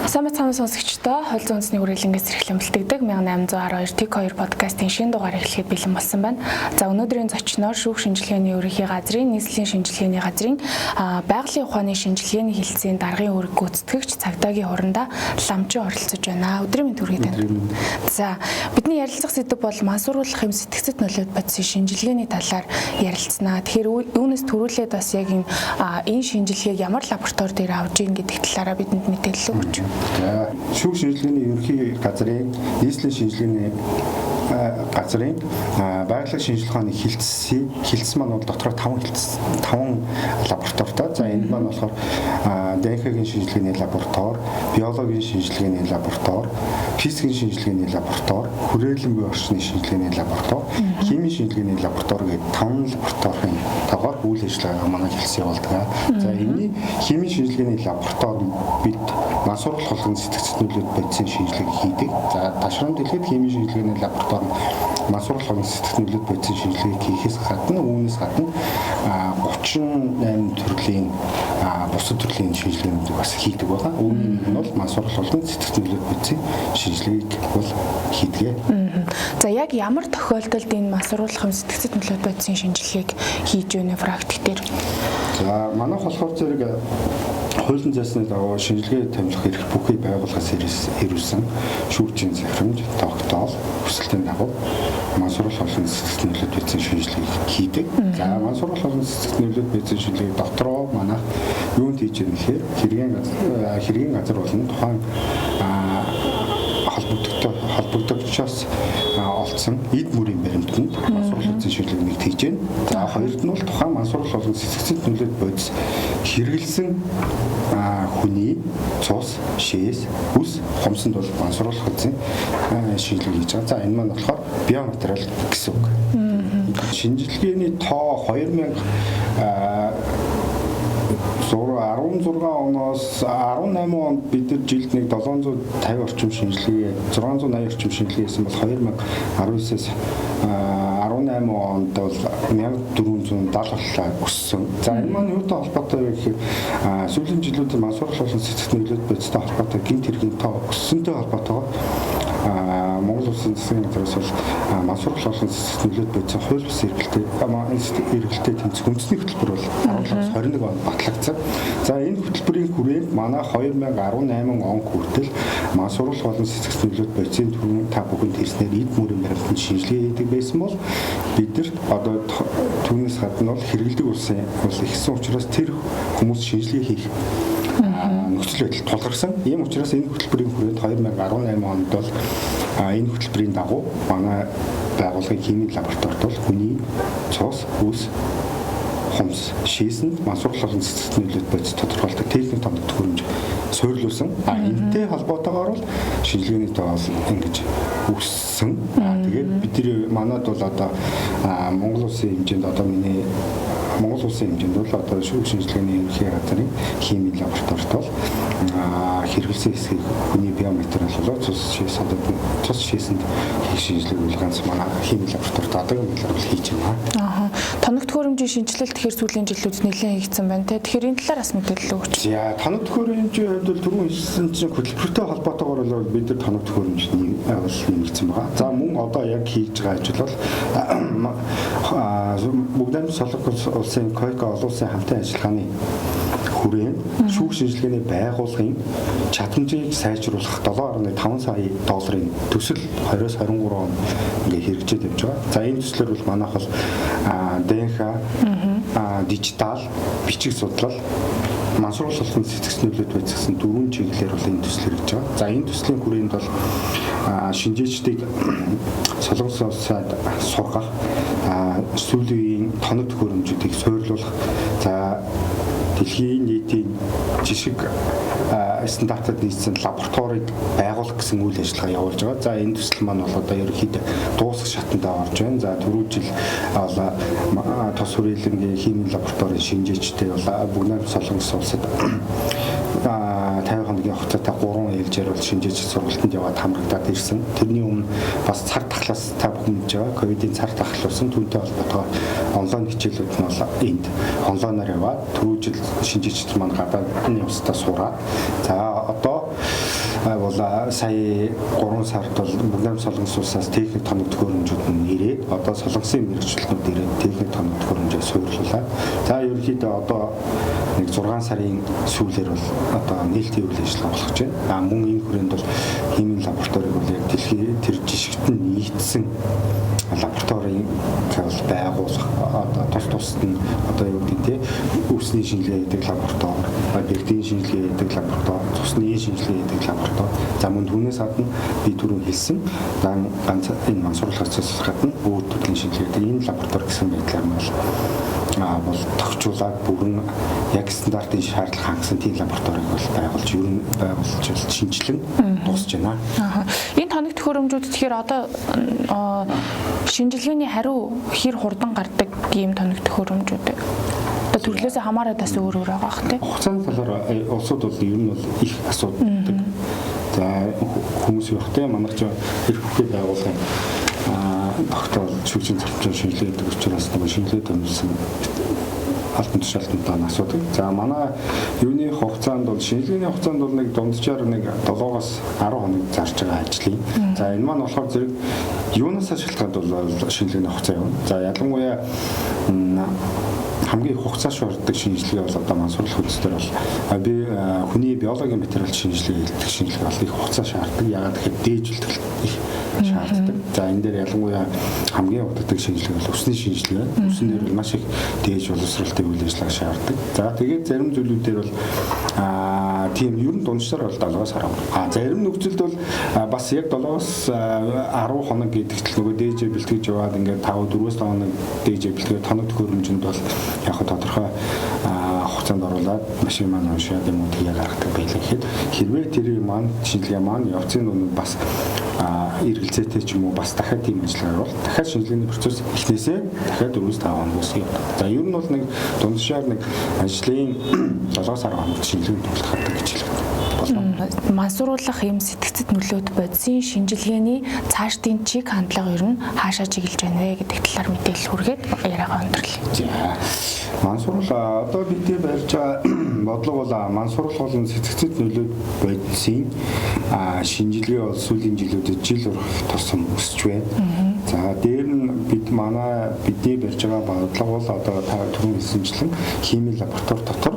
Сайн бацхан сонсогчдоо хууль зүйн үндэсний хүрээлэнгээс эрхлэн бэлтгэдэг 1812 Тэг 2 подкастын шинэ дугаар эхлэхэд бэлэн болсон байна. За өнөөдрийн зочноор шүүх шинжилгээний ерөнхий газрын нийслэлийн шинжилгээний газрын байгалийн ухааны шинжилгээний хэлтсийн даргын үүрэг гүйцэтгэгч цагдаагийн хурандаа ламчин оролцож байна. Өдрийн мэнд хүргэе танд. За бидний ярилцах сэдэв бол мансууруулах хэм сэтгцэд нөлөөд бодсон шинжилгээний талаар ярилцсанаа. Тэгэхээр үүнээс төрүүлээд бас яг энэ шинжилгээг ямар лаборатори дээр авж ийн гэдэг талаараа бидэнд мэдээлэл өгч. Шүүх шинжилгээний ерөнхий газрын нийслэлийн шинжилгээний газрын байгалийн шинжилгээ ухааны хэлтс маань бол дотроо 5 лабораторитой. За энэ маань болохоор ДНХ-гийн шинжилгээний лаборатори, биологийн шинжилгээний лаборатори, физикийн шинжилгээний лаборатори, хүрээлэн буй орчны шинжилгээний лаборатори, химийн шинжилгээний лаборатори гэдэг 5 лабораторийн тоогоор үйл ажиллагаа манай хэлсэн явуулдаг. За энэ химийн шинжилгээний лаборатори бид мансууруулах холбооны сэтгцэд нөлөөд бодисын шинжилгээг хийдэг. За ташрам дэлгэхэд химийн шинжилгээний лаборатори мансууруулах холбооны сэтгцэд нөлөөд бодисын шинжилгээг хийхээс гадна үүнээс гадна 38 төрлийн бусад төрлийн шинжилгээнүүдийг бас хийдэг байгаа. Үүний нэг нь бол мансууруулах холбооны сэтгцэд нөлөөд бодисын шинжилгээг бол хийдэг. За яг ямар тохиолдолд энэ мансууруулах хэм сэтгцэд нөлөөд бодисын шинжилгээг хийж өгнө практик дээр? За манайх болохоор зэрэг хуулийн зайсны дагуу шинжилгээ тамилах эрх бүхий байгууллагаас ирүүлсэн шүүгчийн захирамж тогтоол хүсэлтийн дагуу мансууруулах холбооны сэтгцэд нөлөөд бодисын шинжилгээг хийдэг. За мансууруулах холбооны сэтгцэд нөлөөд бодисын шинжилгээг дотроо манайх юунд хийж байгаа нэхээр хэргийн газар болон тухайн холбогдогчоос олдсон эд мөрийн баримтанд мансууруулах шинжилгээг хийж байна. За хоёрд нь бол тухайн мансууруулах холбооны сэтгцэд нөлөөд бодис хэрэгэлсэн хүний цус, шээс, үс, хомсонд бол мансууруулах үзэн шинжилгээ хийж байгаа. За энэ маань болохоор биоматериал гэсэн үг. Шинжилгээний тоо 16 оноос 18 онд бид нар жилд нэг 750 орчим шинжилгээ 680 орчим шинжилгээ хийсэн бол 2019-с 18 онд бол 1470 боллоо өссөн. За энэ маань юутай холбоотой вэ гэхээр сүүлийн жилүүдэд мансууруулах холбооны сэтгцэд нөлөөд бодистой холбоотой гинт хэргийн тоо өссөнтэй холбоотойгоор Монгол Улсын засгийн газраас бол мансууруулах холбооны сэтгцэд нөлөөд бодисын хууль бус эргэлтээ тэмцэх үндэсний хөтөлбөр бол 17-21 онд батлагдсан. За энэ хөтөлбөрийн хүрээнд манай 2018 он хүртэл мансууруулах холбооны сэтгцэд нөлөөд бодисын түрүүн та бүхэнд хэлснээр эд мөрийн баримтанд шинжилгээ хийдэг байсан бол бидэрт одоо түүнээс гадна бол хэрэгэлдэг улсын ихсэн учраас тэр хүмүүс шинжилгээ хийх нөхцөл байдал тулгарсан. Ийм учраас энэ хөтөлбөрийн хүрээнд 2018 онд бол энэ хөтөлбөрийн дагуу манай байгууллагын химийн лабораторид бол хүний цус, үс, хомс, шээсэнд мансууруулах холбооны сэтгцэд нөлөөд бодис тодорхойлдог техник томд төхөөрөмж суурилуулсан. Энэтэй холбоотойгоор бол шинжилгээний тоо ингэж өссөн. Тэгээд бидний манад бол одоо Монгол Улсын хэмжээнд одоо Монгол Улсын хэмжээнд бол одоо шүүх шинжилгээний ерөнхий газрын химийн лабораторид бол хэрэгэлсэн хэсгийг хүний биоматериал болоо цус шээсэнд хийх шинжилгээг бол ганц манай химийн лабораторид одоогийн байдлаар хийж байна. Тоног төхөөрөмжийн шинжилэлт тэгэхээр сүүлийн жилүүд нэлээд хийгдсэн байна те. Тэгэхээр энэ талаар бас мэдээлэл өгч. За тоног төхөөрөмжийн хувьд бол түрүүн хэлсэн чинь хөтөлбөртэй холбоотойгоор бол бид нар тоног төхөөрөмжийн нэмэгдсэн байгаа. За мөн одоо яг хийж байгаа ажил бол бүгд улсын КОИК олон улсын хамтын ажиллагааны хүрээнд шүүх шинжилгээний байгууллагын чадамжийг сайжруулах 7.5 сая долларын төсөл 20-23 он ингээ хэрэгжиж явж байгаа. За энэ төслөөр бол манайх бол ДНХ, дижитал, бичиг судлал, мансууруулах холбооны сэтгцэд нөлөөд бодисын 4 чиглэлээр бол энэ төсөл хэрэгжиж байгаа. За энэ төслийн хүрээнд бол шинжээчдийг солонгос улсад сургах, сүүлийн тоног төхөөрөмжүүдийг суйрлуулах, за дэлхийн нийтийн жишг стандартад нийцсэн лабораторийг байгуулах гэсэн үйл ажиллагаа явуулж байгаа. За энэ төсөл маань бол одоо ерөнхийдөө дуусах шатандаа орж байна. За түрүү жил тос хүрээлэнгийн химийн лабораторийн шинжээчтэй бол бүгд солонгос улсад 50 хоногийн хугацаатай 3 ээлжээр бол шинжээч сургалтанд яваад хамрагдаад ирсэн. Тэрний өмнө бас цар тахлаас та бүхэн мэдж байгаа. ковидын цар тахал болсон. Түүнтэй холбоотойгоор онлайн хичээлүүд нь бол энд онлайнаар яваад түрүү жил шинжээчд маань гадаадны устдаа сураад за одоо бол сая 3 сард бол Бүгд Солонгос улсаас техник тоног төхөөрөмжүүд нь ирээд одоо солонгосын мэргэжилтнүүд ирээд техник тоног төхөөрөмжөө суйрлуулаад за ерөнхийдөө одоо нэг 6 сарын сүүлээр бол одоо нээлттэй үйл ажиллагаа болох гэж байна. Мөн энэ хүрээнд бол химийн лабораториг бол яг дэлхийн тэр жишгт нь нийцсэн лабораторийн байгуулах одоо тусад нь одоо юу гэдэг те үсний шинжилгээ хийдэг лаборатори, бэлтгэлийн шинжилгээ хийдэг лаборатори, цусны шинжилгээ хийдэг лаборатори. За мөн түүнээс гадна би түрүү хэлсэн ганц энэ мансууруулгаас гадна өөр төрлийн шинжилгээ хийдэг энэ лаборатори гэсэн байдлаар нь бол тохижуулаад бүрэн яг стандартын шаардлага хангасан тийм лабораториг бол байгуулж шинжилэн дуусж байна. Энэ тоног төхөөрөмжүүд тэгэхээр одоо шинжилгээний хариу хэр хурдан гардаг ийм тоног төхөөрөмжүүд одоо төрлөөсөө хамаараад бас өөр өөр байгаа хэ. Хугацааны талаар улсууд бол ер нь бол их асуудаг. За хүмүүс явахтай манайх ч хэрэг бүхий байгуулгын тогтоол шүүгчийн зарчим шинжилгээ гэдэг учраас нэг шинжилгээ томилсон албан тушаалтанд асуудаг. За манай юуны хугацаанд бол шинжилгээний хугацаанд бол нэг дунджаар нэг 7-оос 10 хоног зарж байгаа ажлын. За энэ маань болохоор зэрэг юунаас шалтгаалаад бол шинжилгээний хугацаа явна. За ялангуяа хамгийн хугацаа шуурдаг шинжилгээ бол одоо мансууруулах үйлдвэр бол би хүний биологийн материал шинжилгээ хийдэг шинжилгээ бол их хугацаа шаарддаг. Яагаад гэхээр дээжлэлт их шаарддаг. За энэ дээр ялангуяа хамгийн удаадаг шинжилгээ бол усны шинжилгээ. Үснээр бол маш их дээж боловсролтой үйл ажиллагаа шаарддаг. За тэгээд зарим зүйлүүдээр бол тийм ер нь дунджаар бол 7-оос 10. Зарим нөхцөлд бол бас яг 7-оос 10 хоног гэдэгт нөгөө дээжээ бэлтгэж яваад ингээд 5-4-5 хоног дээжээ бэлтгээ тоног төхөөрөмжөнд бол яг тодорхой хугацаанд оруулаад машин маань уншаад юм уу тгээ гаргадаг байлаа гэхэд хэрвээ тэр маань шинжилгээ маань явцын өмнө бас эргэлзээтэй ч юм уу бас дахиад тийм ажиллагаа бол дахиад шинжилгээний процесс эхнээсээ дахиад 4-5 хоногоос явдаг. За ер нь бол нэг дундшаар нэг ажлын 7-10 хоног шинжилгээнд тулахдаг гэж хэлэх болно. Мансууруулах юм сэтгцэд нөлөөд бодисын шинжилгээний цаашдын чиг хандлага ер нь хаашаа чиглэж байна вэ гэдэг талаар мэдээлэл хүргээд яриагаа өндөрлөе. За мансууруулаа одоо бидний барьж байгаа бодлого бол мансууруулах болон сэтгцэд нөлөөд бодисын шинжилгээ бол сүүлийн жилүүдэд жил урах тусам өсөж байна. За дээр нь бидний барьж байгаа бодлого бол одоо түрүүн хэлсэнчлэн химийн лаборатори дотор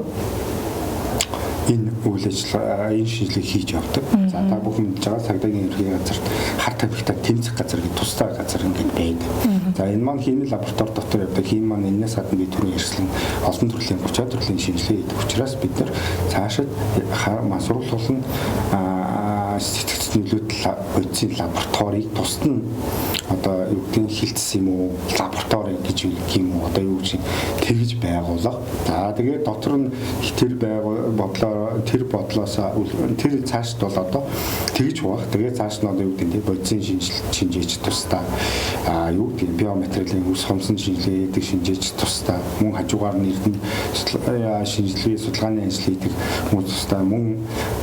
энэ үйл ажиллагаа энэ шинжилгээг хийж явдаг. За та бүхэн мэдж байгаа цагдаагийн ерхий газарт хар тамхитай тэмцэх газар гэдэг тусдаа газар ингээд байдаг. За энэ маань химийн лаборатори дотор явдаг. Хим маань энэс гадна би түрүү ярьсан олон төрлийн 30 төрлийн шинжилгээ хийдэг учраас бид нар цаашид мансууруулах болон сэтгцэд нөлөөдөл бодисын лабораторийг тусад нь одоо юу гэдэг нь хилцсэн юм уу лаборатори гэж юм уу одоо юу гэж тэгж байгуулах. За тэгээд дотор нь тэр бодлоос тэр цаашд бол одоо тэгж хуваах. Тэгээд цааш нь одоо юу гэдэг нь бодисын шинжээч тусдаа юу гэдэг нь биоматериалын үс хомсон шинжилгээ хийдэг шинжээч тусдаа мөн хажуугаар нь эрдэнэ шинжилгээ судалгааны ажил хийдэг хүмүүс тусдаа мөн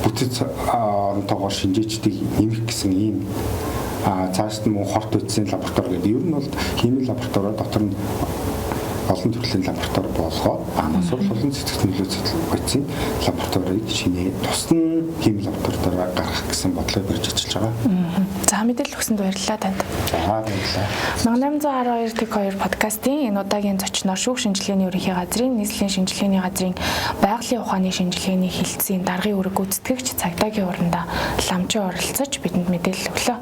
бүтэц оронтойгоор шинжээчдийг нэмэх гэсэн ийм цаашд нь мөн хорт үтсийн лаборатори гэдэг. Ер нь бол химийн лаборатори дотор нь олон төрлийн лаборатори болгоод мансууруулах болон сэтгцэд нөлөөцөл бодисын лабораторийг шинэ тусна химийн лабораториудаараа гаргах гэсэн бодлого барьж ажиллаж байгаа. За мэдээлэл өгсөнд баярлалаа танд. За баярлалаа. 1812-2 подкастын энэ удаагийн зочноор шүүх шинжилгээний ерөнхий газрын нийслэлийн шинжилгээний газрын байгалийн ухааны шинжилгээний хэлтсийн даргын үүрэг гүйцэтгэгч цагдаагийн уранда ламжин оролцож бидэнд мэдээлэл өглөө.